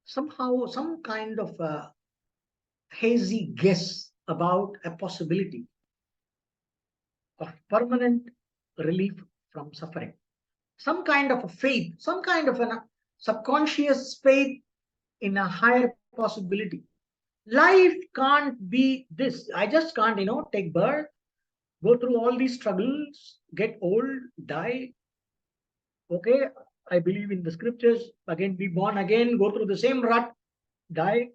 somehow, some kind of a hazy guess about a possibility of permanent relief from suffering. Some kind of a faith, some kind of a subconscious faith in a higher possibility. Life can't be this. I just can't, take birth, go through all these struggles, get old, die. Okay, I believe in the scriptures, again be born again, go through the same rut, die,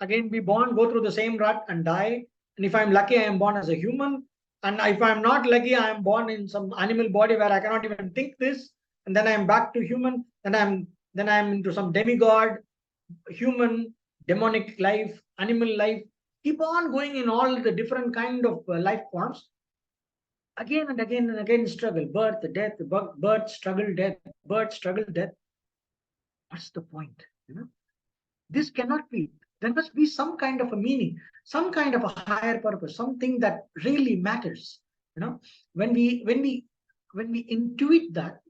again be born, go through the same rut and die. And if I'm lucky, I am born as a human. And if I'm not lucky, I am born in some animal body where I cannot even think this. And then I'm back to human. Then I'm into some demigod, human, demonic life, animal life. Keep on going in all the different kind of life forms. Again and again and again struggle, birth, death, birth, struggle, death, birth, struggle, death. What's the point? This cannot be. There must be some kind of a meaning, some kind of a higher purpose, something that really matters. When we intuit that,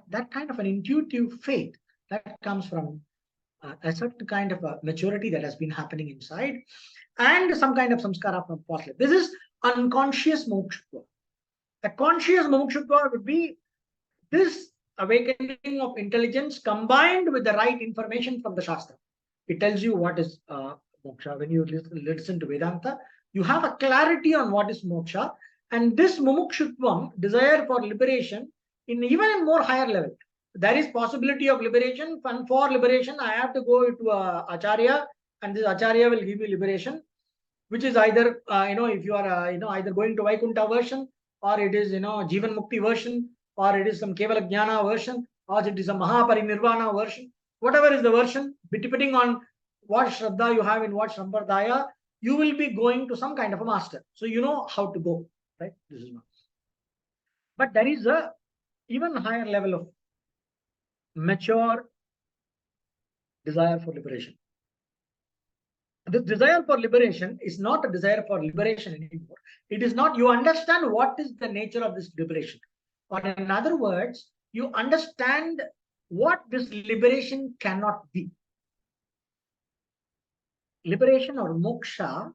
that kind of an intuitive faith that comes from a certain kind of a maturity that has been happening inside, and some kind of samskara from past life. This is unconscious mumukshutva. A conscious mumukshutva would be this awakening of intelligence combined with the right information from the Shastra. It tells you what is moksha. When you listen to Vedanta, you have a clarity on what is moksha. And this mumukshutvam, desire for liberation, in even a more higher level. There is possibility of liberation, and for liberation, I have to go to Acharya, and this Acharya will give me liberation, which is either, if you are, either going to Vaikuntha version, or it is, Jivan Mukti version, or it is some Kevala Jnana version, or it is a Mahaparinirvana version. Whatever is the version, depending on what Shraddha you have in what Sampradaya, you will be going to some kind of a master. So you know how to go, right? This is one. But there is a even higher level of mature desire for liberation. This desire for liberation is not a desire for liberation anymore. It is not, you understand what is the nature of this liberation. Or in other words, you understand what this liberation cannot be. Liberation or moksha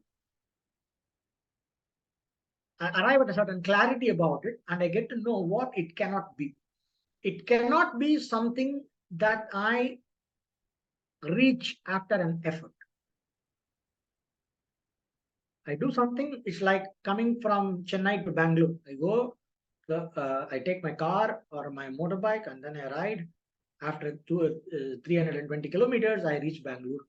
I arrive at a certain clarity about it, and I get to know what it cannot be. It cannot be something that I reach after an effort. I do something, it's like coming from Chennai to Bangalore. I go, I take my car or my motorbike, and then I ride. After 320 kilometers, I reach Bangalore.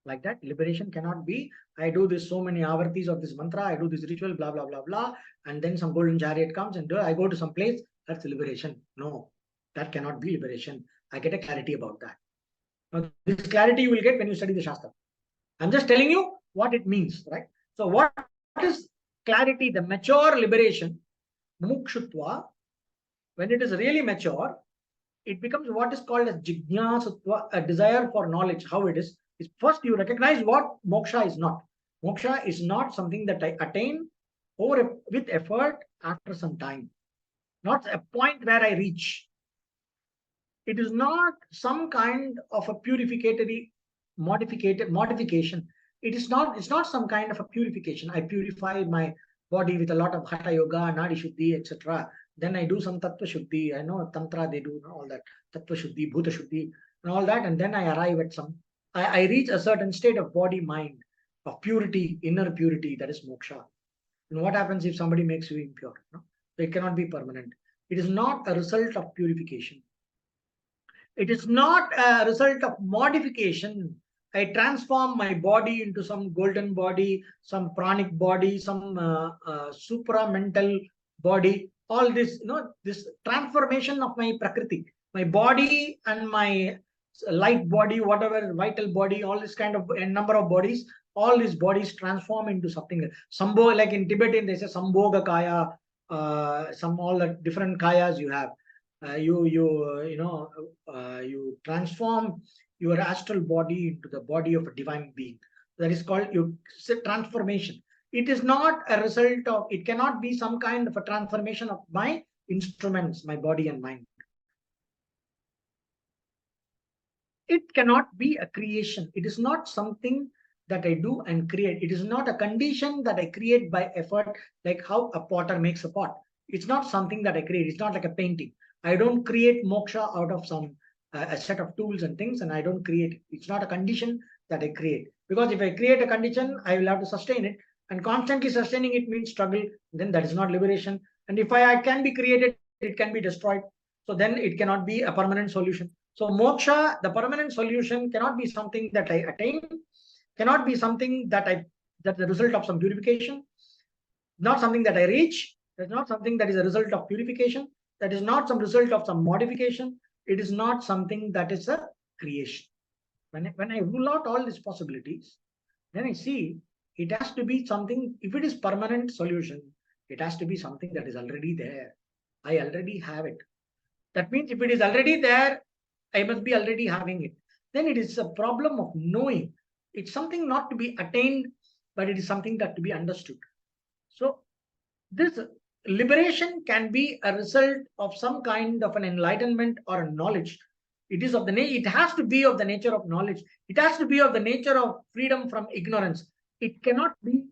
Like that, liberation cannot be, I do this so many avartis of this mantra, I do this ritual, blah, blah, blah, blah, and then some golden chariot comes and I go to some place, that's liberation. No, that cannot be liberation. I get a clarity about that. Now, this clarity you will get when you study the Shastra. I'm just telling you what it means, right? So what is clarity? The mature liberation, mumukshutva, when it is really mature, it becomes what is called as jijnasutva, a desire for knowledge. How it is first you recognize what moksha is not. Moksha is not something that I attain with effort after some time, not a point where I reach. It is not some kind of a purificatory modification. It's not some kind of a purification. I purify my body with a lot of hatha yoga, nadi shuddhi, etc. Then I do some tattva shuddhi. I know tantra, they do all that tattva shuddhi, bhuta shuddhi, and all that. And then I arrive at I reach a certain state of body, mind, of purity, inner purity, that is moksha. And what happens if somebody makes you impure? No? It cannot be permanent. It is not a result of purification. It is not a result of modification. I transform my body into some golden body, some pranic body, some supra-mental body. All this, this transformation of my prakriti, my body and my light body, whatever, vital body, all this kind of a number of bodies, all these bodies transform into something. Sambho, like in Tibetan, they say Sambhoga Kaya, all the different Kayas you have. You transform your astral body into the body of a divine being. That is called transformation. It is not a result of, it cannot be some kind of a transformation of my instruments, my body and mind. It cannot be a creation. It is not something that I do and create. It is not a condition that I create by effort, like how a potter makes a pot. It's not something that I create. It's not like a painting. I don't create moksha out of some a set of tools and things, and I don't create it. It's not a condition that I create. Because if I create a condition, I will have to sustain it. And constantly sustaining it means struggle. Then that is not liberation. And if I can be created, it can be destroyed. So then it cannot be a permanent solution. So moksha, the permanent solution, cannot be something that I attain, cannot be something that's the result of some purification, not something that I reach. That's not something that is a result of purification. That is not some result of some modification. It is not something that is a creation. When I rule out all these possibilities, then I see it has to be something. If it is permanent solution, it has to be something that is already there. I already have it. That means if it is already there, I must be already having it. Then it is a problem of knowing. It's something not to be attained, but it is something that to be understood. So this liberation can be a result of some kind of an enlightenment or a knowledge. It is of the it has to be of the nature of knowledge. It has to be of the nature of freedom from ignorance. It cannot be.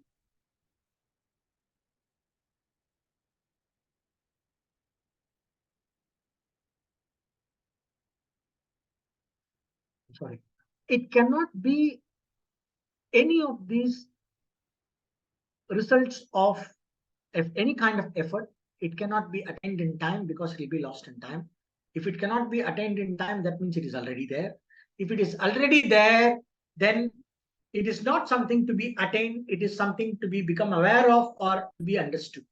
Sorry. It cannot be any of these results of any kind of effort. It cannot be attained in time because it will be lost in time. If it cannot be attained in time, that means it is already there. If it is already there, then it is not something to be attained. It is something to be become aware of or to be understood.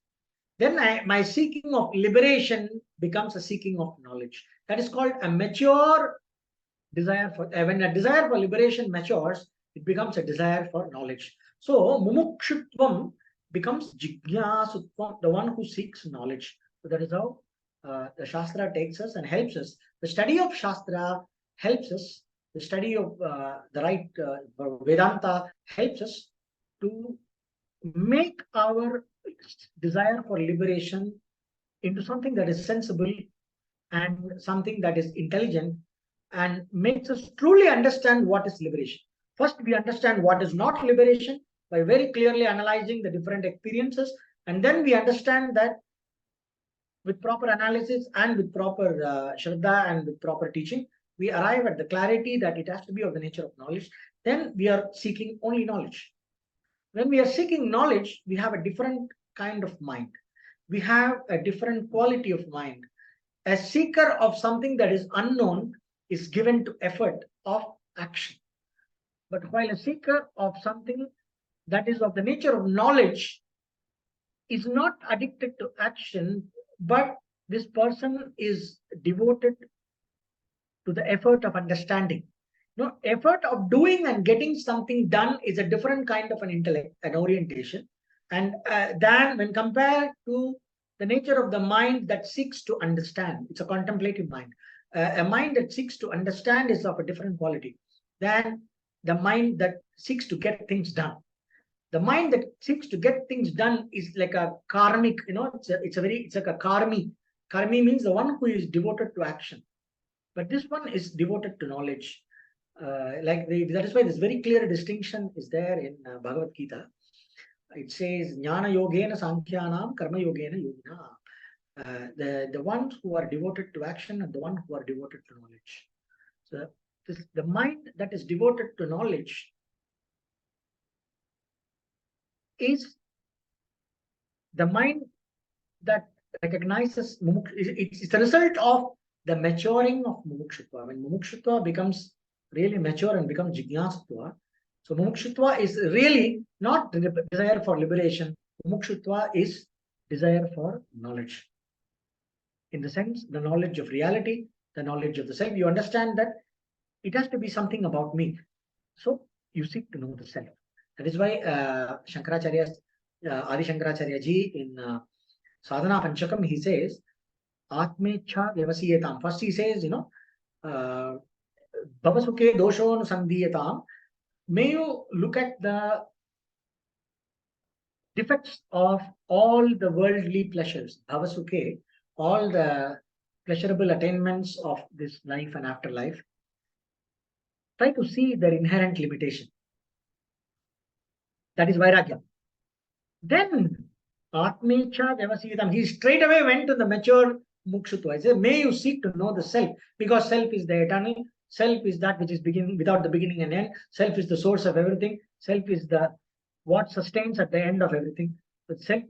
Then my seeking of liberation becomes a seeking of knowledge. That is called a mature desire for, when a desire for liberation matures, it becomes a desire for knowledge. So mumukshutvam becomes jijnasutvam, the one who seeks knowledge. So that is how the Shastra takes us and helps us. The study of Shastra helps us. The study of the right Vedanta helps us to make our desire for liberation into something that is sensible and something that is intelligent, and makes us truly understand what is liberation. First, we understand what is not liberation by very clearly analyzing the different experiences And then we understand that with proper analysis and with proper shraddha and with proper teaching, we arrive at the clarity that it has to be of the nature of knowledge. Then we are seeking only knowledge. When we are seeking knowledge, we have a different kind of mind. We have a different quality of mind. A seeker of something that is unknown is given to effort of action. But while a seeker of something that is of the nature of knowledge is not addicted to action, but this person is devoted to the effort of understanding. No, effort of doing and getting something done is a different kind of an intellect, an orientation, and than when compared to the nature of the mind that seeks to understand. It's a contemplative mind. A mind that seeks to understand is of a different quality than the mind that seeks to get things done. The mind that seeks to get things done is like a karmic, it's like a karmi. Karmi means the one who is devoted to action, but this one is devoted to knowledge. That is why this very clear distinction is there in Bhagavad Gita. It says jnana yogena sankhyanam karma yogena yogina. The ones who are devoted to action and the one who are devoted to knowledge. So the mind that is devoted to knowledge is the mind that recognizes it's a result of the maturing of mumukshutva. When mumukshutva becomes really mature and becomes jignasatva, so mumukshutva is really not desire for liberation. Mumukshutva is desire for knowledge. In the sense, the knowledge of reality, the knowledge of the self. You understand that it has to be something about me. So you seek to know the self. That is why Adi Shankaracharya ji in Sadhana Panchakam, he says, Atmecha Vyavasiyetam. First he says, Bhavasuke Doshon Sandhiyatam. May you look at the defects of all the worldly pleasures. Bhavasuke, all the pleasurable attainments of this life and afterlife. Try to see their inherent limitation. That is Vairagya. Then Atmecha Vyavasiyetam. He straight away went to the mature Mukshutva. He said, may you seek to know the self, because self is the eternal, self is that which is beginning without the beginning and end, self is the source of everything, self is the what sustains at the end of everything. But self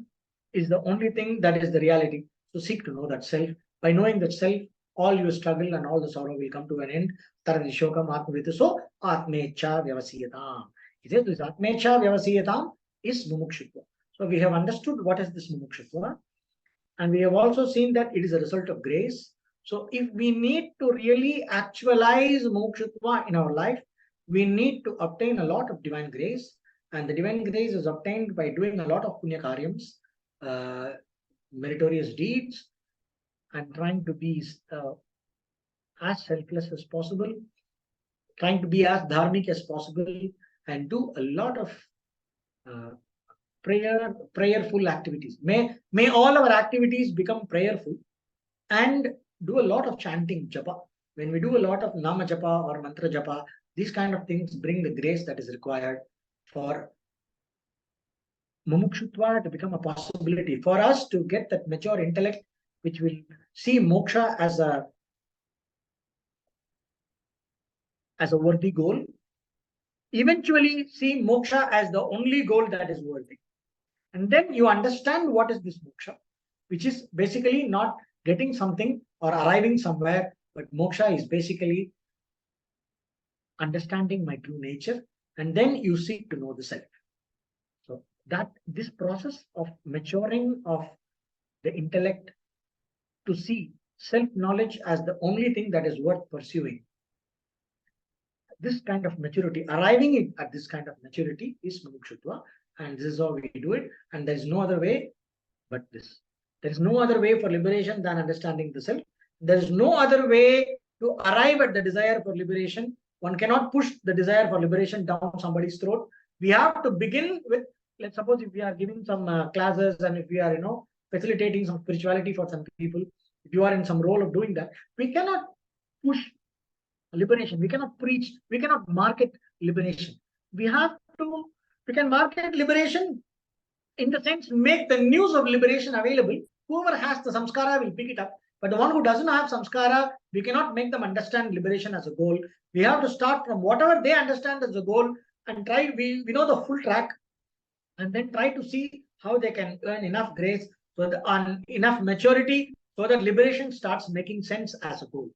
is the only thing that is the reality. So seek to know that self. By knowing that self, all your struggle and all the sorrow will come to an end. Tarani Shokam Atmavita. So Atmecha Vyavasiyetam. He says this Atmecha Vyavasiyetam is Mumukshutva. So we have understood what is this mumukshutva, and we have also seen that it is a result of grace. So if we need to really actualize mumukshutva in our life, we need to obtain a lot of divine grace, and the divine grace is obtained by doing a lot of punya karyams, meritorious deeds, and trying to be as selfless as possible, trying to be as dharmic as possible, and do a lot of prayerful activities. May all our activities become prayerful, and do a lot of chanting japa. When we do a lot of nama japa or mantra japa, these kind of things bring the grace that is required for mumukshutva to become a possibility, for us to get that mature intellect which will see moksha as a worthy goal, eventually see moksha as the only goal that is worthy. And then you understand what is this moksha, which is basically not getting something or arriving somewhere, but moksha is basically understanding my true nature, and then you seek to know the self. So that this process of maturing of the intellect to see self-knowledge as the only thing that is worth pursuing, this kind of maturity, arriving at this kind of maturity is mumukshutva. And this is how we do it. And there is no other way but this. There is no other way for liberation than understanding the self. There is no other way to arrive at the desire for liberation. One cannot push the desire for liberation down somebody's throat. We have to begin with, let's suppose if we are giving some classes, and if we are, facilitating some spirituality for some people, if you are in some role of doing that, we cannot push liberation. We cannot preach. We cannot market liberation. We can market liberation in the sense, make the news of liberation available. Whoever has the samskara will pick it up. But the one who doesn't have samskara, we cannot make them understand liberation as a goal. We have to start from whatever they understand as a goal and try, we know the full track, and then try to see how they can earn enough grace so that on enough maturity so that liberation starts making sense as a goal.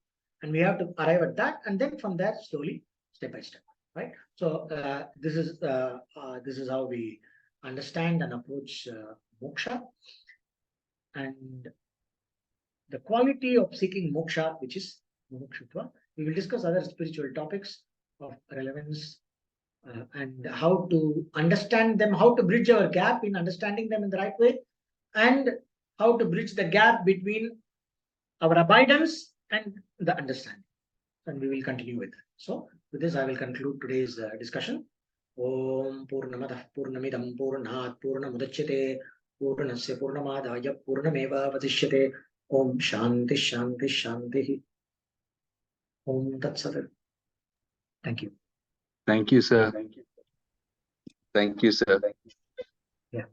And we have to arrive at that, and then from there slowly, step by step, right? So this is how we understand and approach moksha. And the quality of seeking moksha, which is mumukshutva. We will discuss other spiritual topics of relevance and how to understand them, how to bridge our gap in understanding them in the right way, and how to bridge the gap between our abidance and the understanding. And we will continue with that. So with this, I will conclude today's discussion. Om Purnamadah Purnamidam Purnat Purnamudachyate Purnasya Purnamadaya Purnameva Vadishyate. Om Shanti Shanti Shanti. Om Tat Sat. Thank you. Thank you, sir. Thank you, sir. Yeah.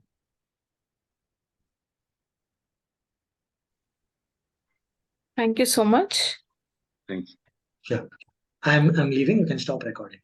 Thank you so much. Thank you. Sure. I'm leaving. You can stop recording.